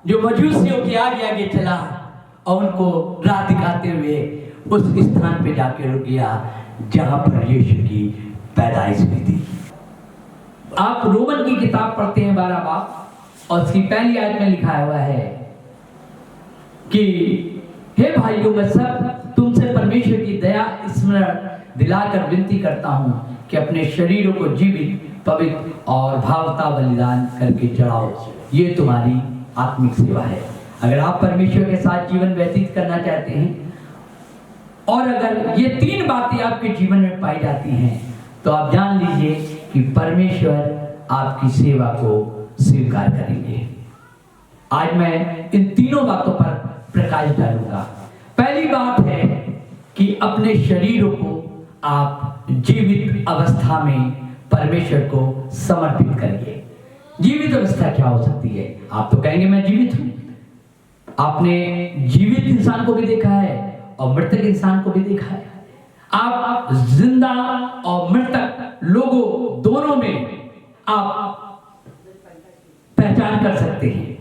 जो मजूसियों के आगे आगे चला और उनको राह दिखाते हुए उस स्थान पे जाके रुक गया जहां पर यीशु की पैदाइश हुई थी। आप रोमन की किताब पढ़ते हैं 12 बाब और उसकी पहली आयत में लिखा हुआ है कि हे भाइयों, मैं सब तुमसे परमेश्वर की दया स्मरण दिलाकर विनती करता हूं कि अपने शरीरों को जीवित, पवित्र और भावता बलिदान करके चढ़ाओ। ये तुम्हारी आत्मिक सेवा है। अगर आप परमेश्वर के साथ जीवन व्यतीत करना चाहते हैं और अगर ये 3 बातें आपके जीवन में पाई जाती हैं तो आप जान लीजिए कि परमेश्वर आपकी सेवा को स्वीकार करेंगे। आज मैं इन 3 बातों पर प्रकाश डालूंगा। पहली बात है कि अपने शरीरों को आप जीवित अवस्था में परमेश्वर को समर्पित करिए। जीवित अवस्था क्या हो सकती है? आप तो कहेंगे मैं जीवित हूं। आपने जीवित इंसान को भी देखा है और मृतक इंसान को भी देखा है। आप जिंदा और मृतक लोगों दोनों में आप पहचान कर सकते हैं।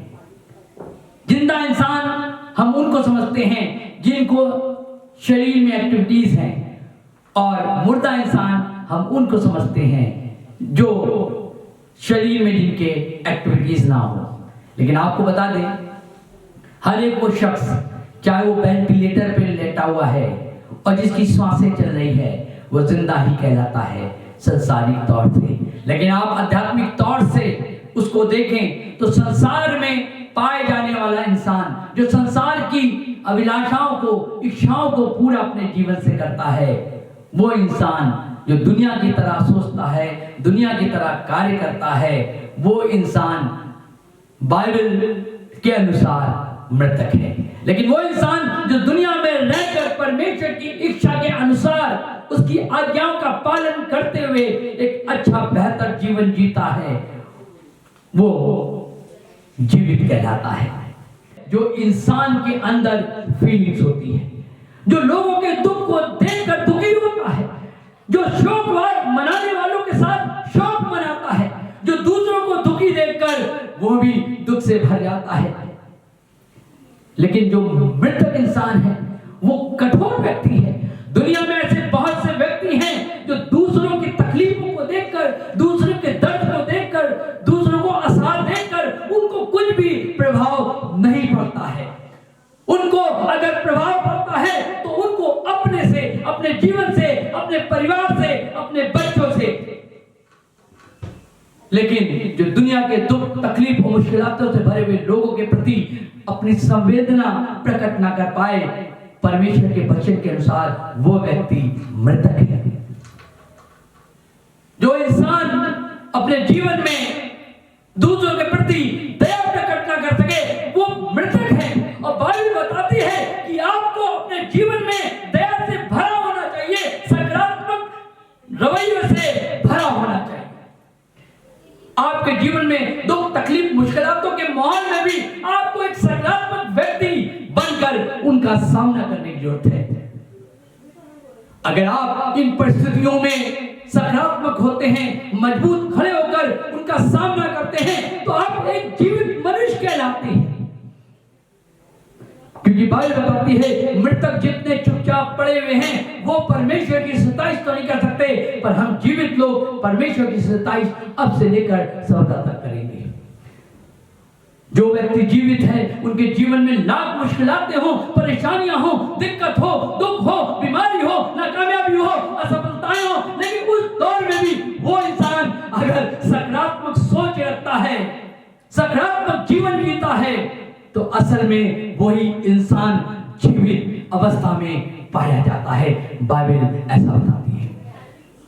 जिंदा इंसान हम उनको समझते हैं जिनको शरीर में एक्टिविटीज हैं और मुर्दा इंसान हम उनको समझते हैं जो शरीर में जिनके एक्टिविटीज ना हो। लेकिन आपको बता दें, हर एक वो शख्स, चाहे वो वेंटिलेटर पे लेटा हुआ है और जिसकी सांसें चल रही है, वो जिंदा ही कहलाता है संसारिक तौर से। लेकिन आप आध्यात्मिक तौर से उसको देखें तो संसार में पाए जाने वाला इंसान जो संसार की अभिलाषाओं को, इच्छाओं को पूरा अपने जीवन से करता है, वो इंसान जो दुनिया की तरह सोचता है, दुनिया की तरह कार्य करता है, वो इंसान बाइबल के अनुसार मृतक है। लेकिन वो इंसान जो दुनिया में रहकर परमेश्वर की इच्छा के अनुसार उसकी आज्ञाओं का पालन करते हुए एक अच्छा बेहतर जीवन जीता है, वो जीवित कहलाता है। जो इंसान के अंदर फीलिंग्स होती है, जो लोगों के दुख को देखकर दुखी होता है, जो शोक मनाने वालों के साथ शोक मनाता है, जो दूसरों को दुखी देखकर वो भी दुख से भर जाता है। लेकिन जो मृतक इंसान है वो कठोर व्यक्ति है। दुनिया में ऐसे बहुत से व्यक्ति हैं जो दूसरों की तकलीफों को देखकर, दूसरों के दर्द को देखकर, दूसरों को आसार देकर उनको कुछ भी प्रभाव नहीं पड़ता है। उनको अगर प्रभाव पड़ता है तो उनको अपने से, अपने जीवन से, अपने परिवार से, अपने बच्चों से। लेकिन जो दुनिया के दुख, तकलीफ और मुश्किलातों से भरे हुए लोगों के प्रति अपनी संवेदना प्रकट ना कर पाए, परमेश्वर के वचन के अनुसार वो व्यक्ति मृतक है। जो इंसान अपने जीवन में दूसरों के प्रति दया प्रकट ना कर सके, वो मृतक है। और बाइबल बताती है कि आपको अपने जीवन में दया से भरा होना चाहिए, सकारात्मक रवैये से भरा होना चाहिए। आपके जीवन में दुख, तकलीफ, मुश्किलातों के माहौल में भी आपको एक सकारात्मक व्यक्ति बनकर उनका सामना करने की जरूरत है। अगर आप इन परिस्थितियों में सकारात्मक होते हैं, मजबूत खड़े होकर उनका सामना करते हैं, तो आप एक जीवित मनुष्य कहलाते हैं। क्योंकि बाइबल बताती है मृतक जितने चुपचाप पड़े हुए हैं वो परमेश्वर की सताइश तो नहीं कर सकते, पर हम जीवित लोग परमेश्वर की सताइश अब से लेकर सदा तक करेंगे। जो व्यक्ति जीवित है उनके जीवन में लाख मुश्किलातें हो, परेशानियां हो, दिक्कत हो, दुख हो, बीमारी हो, नाकामयाबी हो, असफलताएं हो, लेकिन उस दौर में भी वो इंसान अगर सकारात्मक सोच रखता है, सकारात्मक जीवन जीता है, तो असल में वही इंसान जीवित अवस्था में पाया जाता है। बाइबल ऐसा बताती है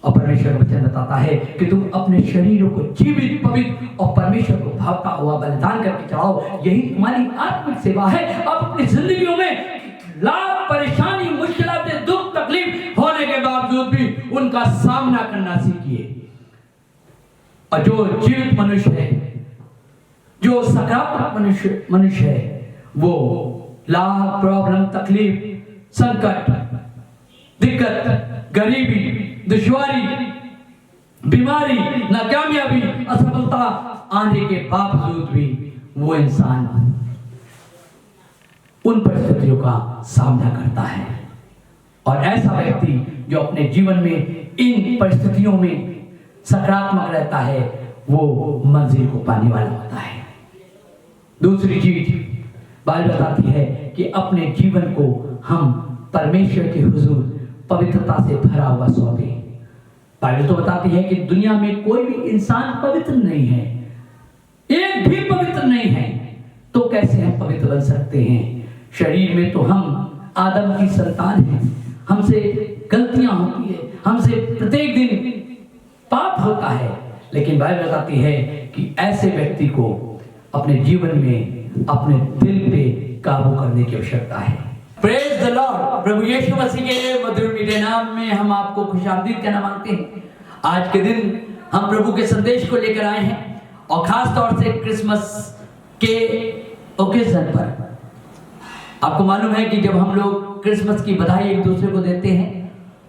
और परमेश्वर वचन बताता है कि तुम अपने शरीरों को जीवित, पवित्र और परमेश्वर को भावता हुआ बलिदान करके चढ़ाओ। यही तुम्हारी आत्मिक सेवा है। आप अपनी जिंदगियों में लाख परेशानी, मुश्किलातें, दुख, तकलीफ होने के बावजूद भी उनका सामना करना सीखिए। और जो जीवित मनुष्य है, जो सकारात्मक मनुष्य है, वो लाख प्रॉब्लम, तकलीफ, संकट, दिक्कत, गरीबी, दुश्वारी, बीमारी, नाकामयाबी, असफलता आने के बावजूद भी वो इंसान उन परिस्थितियों का सामना करता है। और ऐसा व्यक्ति जो अपने जीवन में इन परिस्थितियों में सकारात्मक रहता है, वो मंजिल को पाने वाला होता है। दूसरी चीज बाइबल बताती है कि अपने जीवन को हम परमेश्वर के हुजूर पवित्रता से भरा हुआ सौंपें। बाइबल तो बताती है कि दुनिया में कोई भी इंसान पवित्र नहीं है, एक भी पवित्र नहीं है, तो कैसे हम पवित्र बन सकते हैं? शरीर में तो हम आदम की संतान हैं, हमसे गलतियां होती है, हमसे प्रत्येक दिन पाप होता है, लेकिन बाइबल बताती है कि ऐसे व्यक्ति को अपने जीवन में अपने दिल पे काबू करने की आवश्यकता है। Praise the lord. प्रभु यीशु मसीह के मधुर मीठे नाम में हम आपको खुशामदीद कहना मांगते हैं। आज के दिन हम प्रभु के संदेश को लेकर आए हैं, और खास तौर से क्रिसमस के ओकेजन पर। आपको मालूम है कि जब हम लोग क्रिसमस की बधाई एक दूसरे को देते हैं,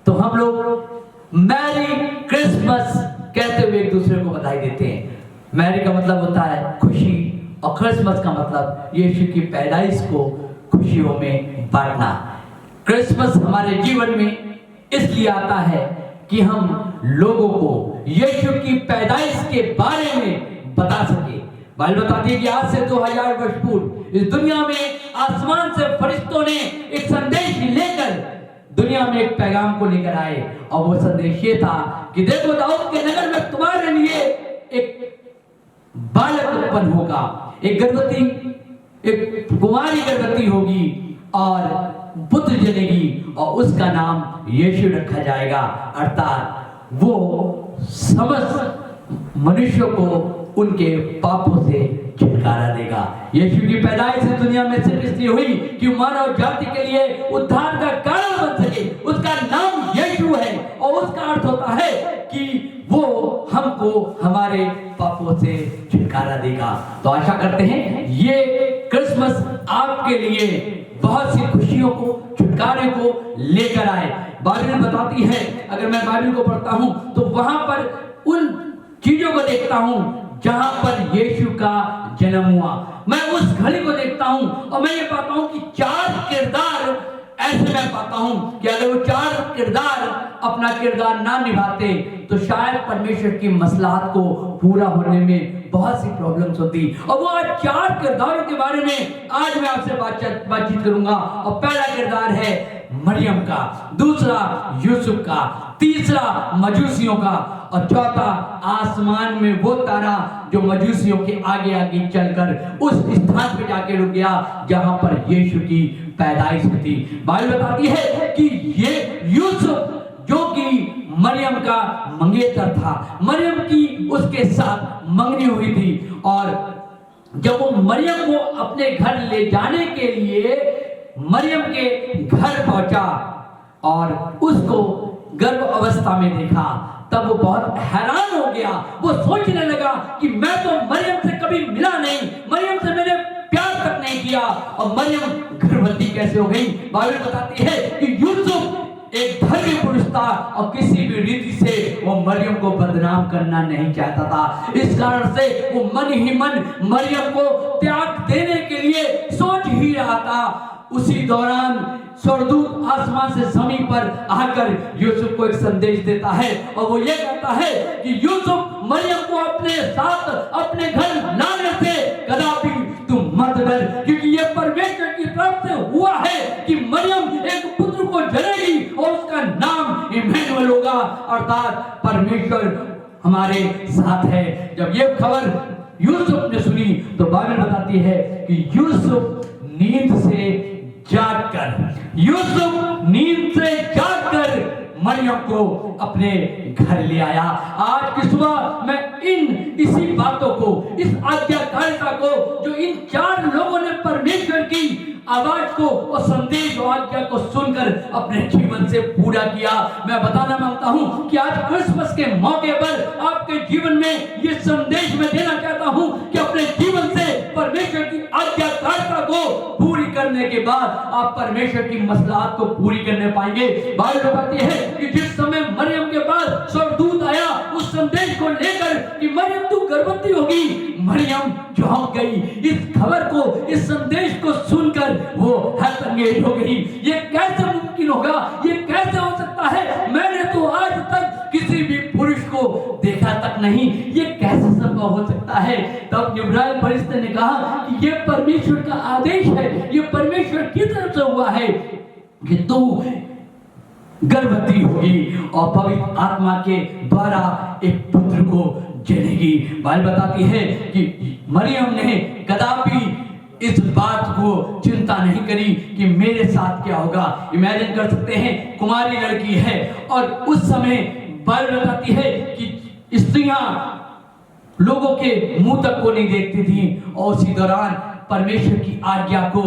तो हम लोग मैरी क्रिसमस कहते हुए एक दूसरे को बधाई देते हैं। मैरी का मतलब होता है खुशी, और क्रिसमस का मतलब यीशु की पैदाइश को खुशियों में बांटना। क्रिसमस हमारे जीवन में इसलिए आता है कि हम लोगों को यीशु की पैदाइश के बारे में बता सके। बाइबल बताती है कि आज से 2000 वर्ष पूर्व इस दुनिया में आसमान से फरिश्तों ने एक संदेश लेकर दुनिया में एक पैगाम को लेकर आए, और वो संदेश ये था कि देखो, दाऊद के नगर में तुम्हारे लिए एक बालक उत्पन्न होगा, एक कुंवारी गर्भवती होगी और पुत्र जनेगी, और उसका नाम यीशु रखा जाएगा। अर्थात वो समस्त मनुष्यों को उनके पापों से छुटकारा देगा। यीशु की पैदाइश इस दुनिया में सिर्फ इसलिए हुई कि मानव जाति के लिए उद्धार का कारण बन सके। उसका नाम यीशु है, और उसका अर्थ होता है कि वो हमको हमारे पापों से छुटकारा देगा। तो आशा करते हैं ये क्रिसमस आपके लिए बहुत सी खुशियों को, छुटकारे को लेकर आए। बाइबल बताती है, अगर मैं बाइबल को पढ़ता हूं तो वहां पर उन चीजों को देखता हूं जहां पर यीशु का जन्म हुआ। मैं उस घड़ी को देखता हूं और मैं ये पाता हूं कि 4 किरदार ऐसे मैं पाता हूं कि अगर वो 4 किरदार अपना किरदार ना निभाते तो शायद परमेश्वर की मसलाहत को पूरा होने में बहुत सी प्रॉब्लम्स होती। और वो आज 4 किरदारों के बारे में आज मैं आपसे बातचीत करूंगा। और पहला किरदार है मरियम का, दूसरा यूसुफ का, तीसरा मजूसियों का, और चौथा आसमान में वो तारा जो मजूसियों के आगे आगे चलकर उस स्थान पे जाके रुक गया जहां पर यीशु की पैदाइश हुई थी। बाइबल बताती है कि ये यूसुफ जो कि मरियम का मंगेतर था, मरियम की उसके साथ मंगनी हुई थी, और जब वो मरियम को अपने घर ले जाने के लिए मरियम के घर पहुंचा और उसको गर्भ अवस्था में देखा, तब वो बहुत हैरान हो गया। वो सोचने लगा कि मैं तो मरियम से कभी मिला नहीं, मरियम से मैंने प्यार तक नहीं किया, और मरियम गर्भवती कैसे हो गई? बाइबल बताती है कि यूसुफ एक धर्मी पुरुष था और किसी भी रीति से वो मरियम को बदनाम करना नहीं चाहता था। इस कारण से वो मन ही मन मरियम को त्याग देने के लिए सोच ही रहा था। उसी दौरान स्वर्गदूत आसमान से जमीन पर आकर यूसुफ को एक संदेश देता है, और वो ये कहता है कि यूसुफ, मरियम को अपने साथ अपने घर लाने से कदापि तुम मत डर, क्योंकि ये परमेश्वर की तरफ से हुआ है कि मरियम एक पुत्र को जनेगी और उसका नाम इम्मानुएल होगा, अर्थात परमेश्वर हमारे साथ है। जब ये खबर यूसुफ ने सुनी तो बाइबल बताती है कि यूसुफ नींद से जागकर मरियम को अपने घर ले आया। आज की सुबह मैं इसी बातों को, इस आज्ञाकारिता को जो इन 4 लोगों ने परमेश्वर की आवाज को और संदेश और आज्ञा को सुनकर अपने जीवन से पूरा किया, मैं बताना मांगता हूं कि आज क्रिसमस के मौके पर आपके जीवन में ये संदेश मैं देना चाहता हूं कि अपने जीवन से परमेश्वर की आज्ञाकारिता को पूरी करने के बाद आप परमेश्वर की मसलाहत को पूरी करने पाएंगे। बाइबल बताती है कि जिस समय मरियम के पास स्वर्गदूत आया उस संदेश को लेकर कि मरियम तू गर्भवती होगी, मरियम चौंक गई। इस खबर को, इस संदेश को सुनकर वो एंगेज हो गई। ये कैसे मुमकिन होगा, ये कैसे हो सकता है? मैंने तो आज तक किसी भी पुरुष को देखा तक नहीं, ये कैसे संभव हो सकता है? तब जिब्राइल फरिश्ते ने कहा कि ये परमेश्वर का आदेश है, ये परमेश्वर की तरफ से हुआ है कि तू गर्भवती होगी और पवित्र आत्मा के द्वारा एक पुत्र को जनेगी। बाइबल बताती है कि मरियम ने कदापि इस बात को चिंता नहीं करी कि मेरे साथ क्या होगा। इमेजिन कर सकते हैं, कुमारी लड़की है और उस समय बाइबल बताती है कि स्त्रियां लोगों के मुंह तक को नहीं देखती थी और उसी दौरान परमेश्वर की आज्ञा को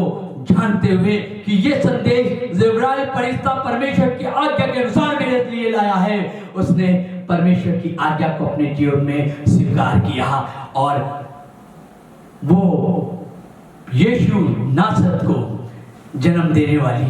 जानते हुए कि ये संदेश जिब्राइल फरिश्ता परमेश्वर की आज्ञा के अनुसार मेरे लिए लाया है, उसने परमेश्वर की आज्ञा को अपने जीवन में स्वीकार किया और वो यीशु नासरत को जन्म देने वाली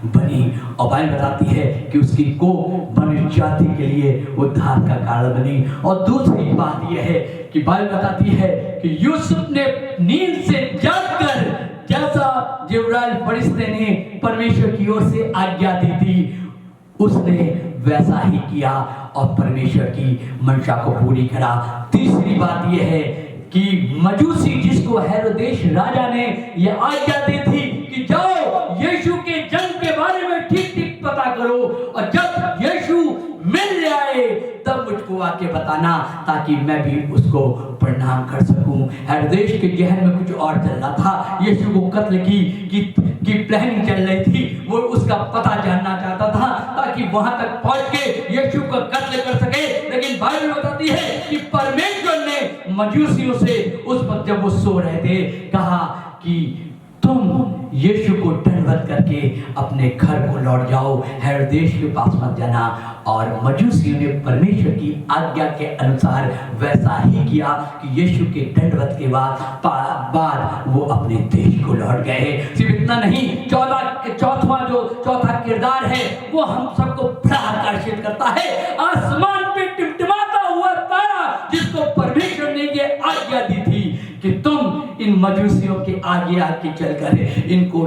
बनी। और बाइबल बताती है कि उसकी को मनुष्य जाति के लिए उद्धार का कारण बनी। और दूसरी बात यह है कि बाइबल बताती है कि यूसुफ ने नींद से जागकर जैसा जिब्राइल फरिश्ते ने परमेश्वर की ओर से आज्ञा दी थी, उसने वैसा ही किया और परमेश्वर की मंशा को पूरी करा। तीसरी बात यह है कि मजूसी जिसको हेरोदेश राजा ने यह आज्ञा दी थी कि जाओ यीशु के जन्म के बारे में ठीक ठीक पता करो और जब यीशु मिल जाए तब मुझको आके बताना ताकि मैं भी उसको प्रणाम कर सकूं। हेरोदेश के जहन में कुछ और चल रहा था। यीशु को कत्ल की प्लानिंग चल रही थी। वो उसका पता जानना चाहता था ताकि वहां तक पहुंच के यीशु को कत्ल कर सके। लेकिन बाइबल बताती है कि परमेश्वर ने मजूसियों से उस वक्त जब वो सो रहे थे कहा कि तुम यीशु को दंडवत करके अपने घर को लौट जाओ, हेरोदेश के पास मत जाना। और मजूसियों ने परमेश्वर की आज्ञा के अनुसार वैसा ही किया कि यीशु के दंडवत के बाद वो अपने देश को लौट गए। सिर्फ इतना नहीं, चौथा किरदार है वो हम सबको बड़ा आकर्षित करता है। आसमान पे टिमटिमाता हुआ तारा जिसको परमेश्वर ने ये आज्ञा दी थी कि तुम इन मजूसियों के आगे आके चलकर इनको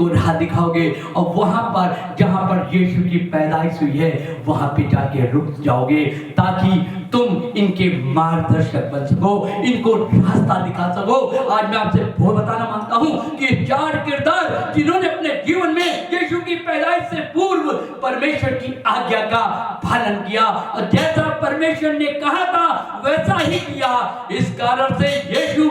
राह दिखाओगे और वहां पर जहां पर यीशु की पैदाइश हुई है वहां पे जाके रुक जाओगे ताकि तुम इनके मार्गदर्शक बन सको, इनको रास्ता दिखा सको। आज मैं आपसे वो बताना मांगता हूं कि 4 किरदार जिन्होंने अपने जीवन में यीशु की पैदाइश से पूर्व परमेश्वर की आज्ञा का पालन किया और जैसा परमेश्वर ने कहा था वैसा ही किया। इस कारण से यीशु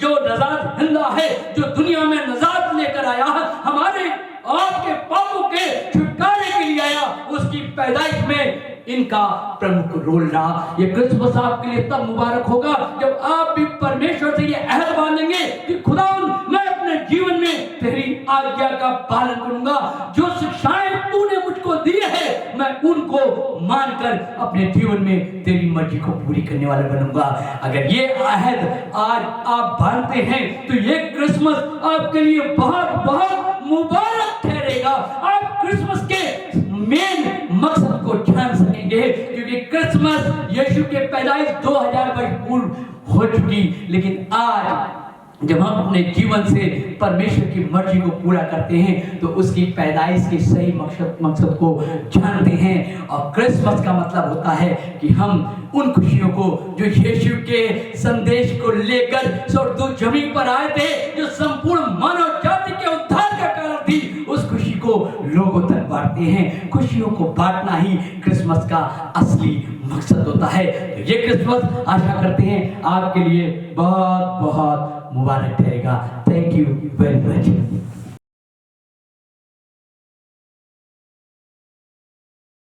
जो नजात हिंदा है, जो दुनिया में नजात लेकर आया, हमारे आपके पापों के छुटकारे के लिए आया, उसकी पैदाइश में इनका प्रमुख रोल रहा। ये क्रिसमस आपके लिए तब मुबारक होगा जब आप भी परमेश्वर से ये अहद बांधेंगे कि खुदावंद मैं अपने जीवन में तेरी आज्ञा का पालन करूंगा, जो शिक्षाएं तूने मुझको दी है मैं उनको मानकर अपने जीवन में तेरी मर्जी को पूरी करने वाला बनूंगा। अगर ये अहद आज आप बांधते हैं तो ये क्रिसमस आपके लिए बहुत बहुत मुबारक ठहरेगा। आप क्रिसमस के मेन मकसद को जान सकेंगे क्योंकि क्रिसमस यीशु के पैदाइश 2000 वर्ष पूर्व हो चुकी, लेकिन आज जब हम अपने जीवन से परमेश्वर की मर्जी को पूरा करते हैं तो उसकी पैदाइश के सही मकसद को जानते हैं। और क्रिसमस का मतलब होता है कि हम उन खुशियों को जो यीशु के संदेश को लेकर स्वर्गदूत जमीन पर आए थे, जो संपूर्ण मानव जाति के उद्धार का कारण थी, उस खुशी को लोगों तक बांटते हैं। खुशियों को बांटना ही क्रिसमस का असली मकसद होता है। तो ये क्रिसमस आशा करते हैं आपके लिए बहुत बहुत मुबारक रहेगा। Thank you very much.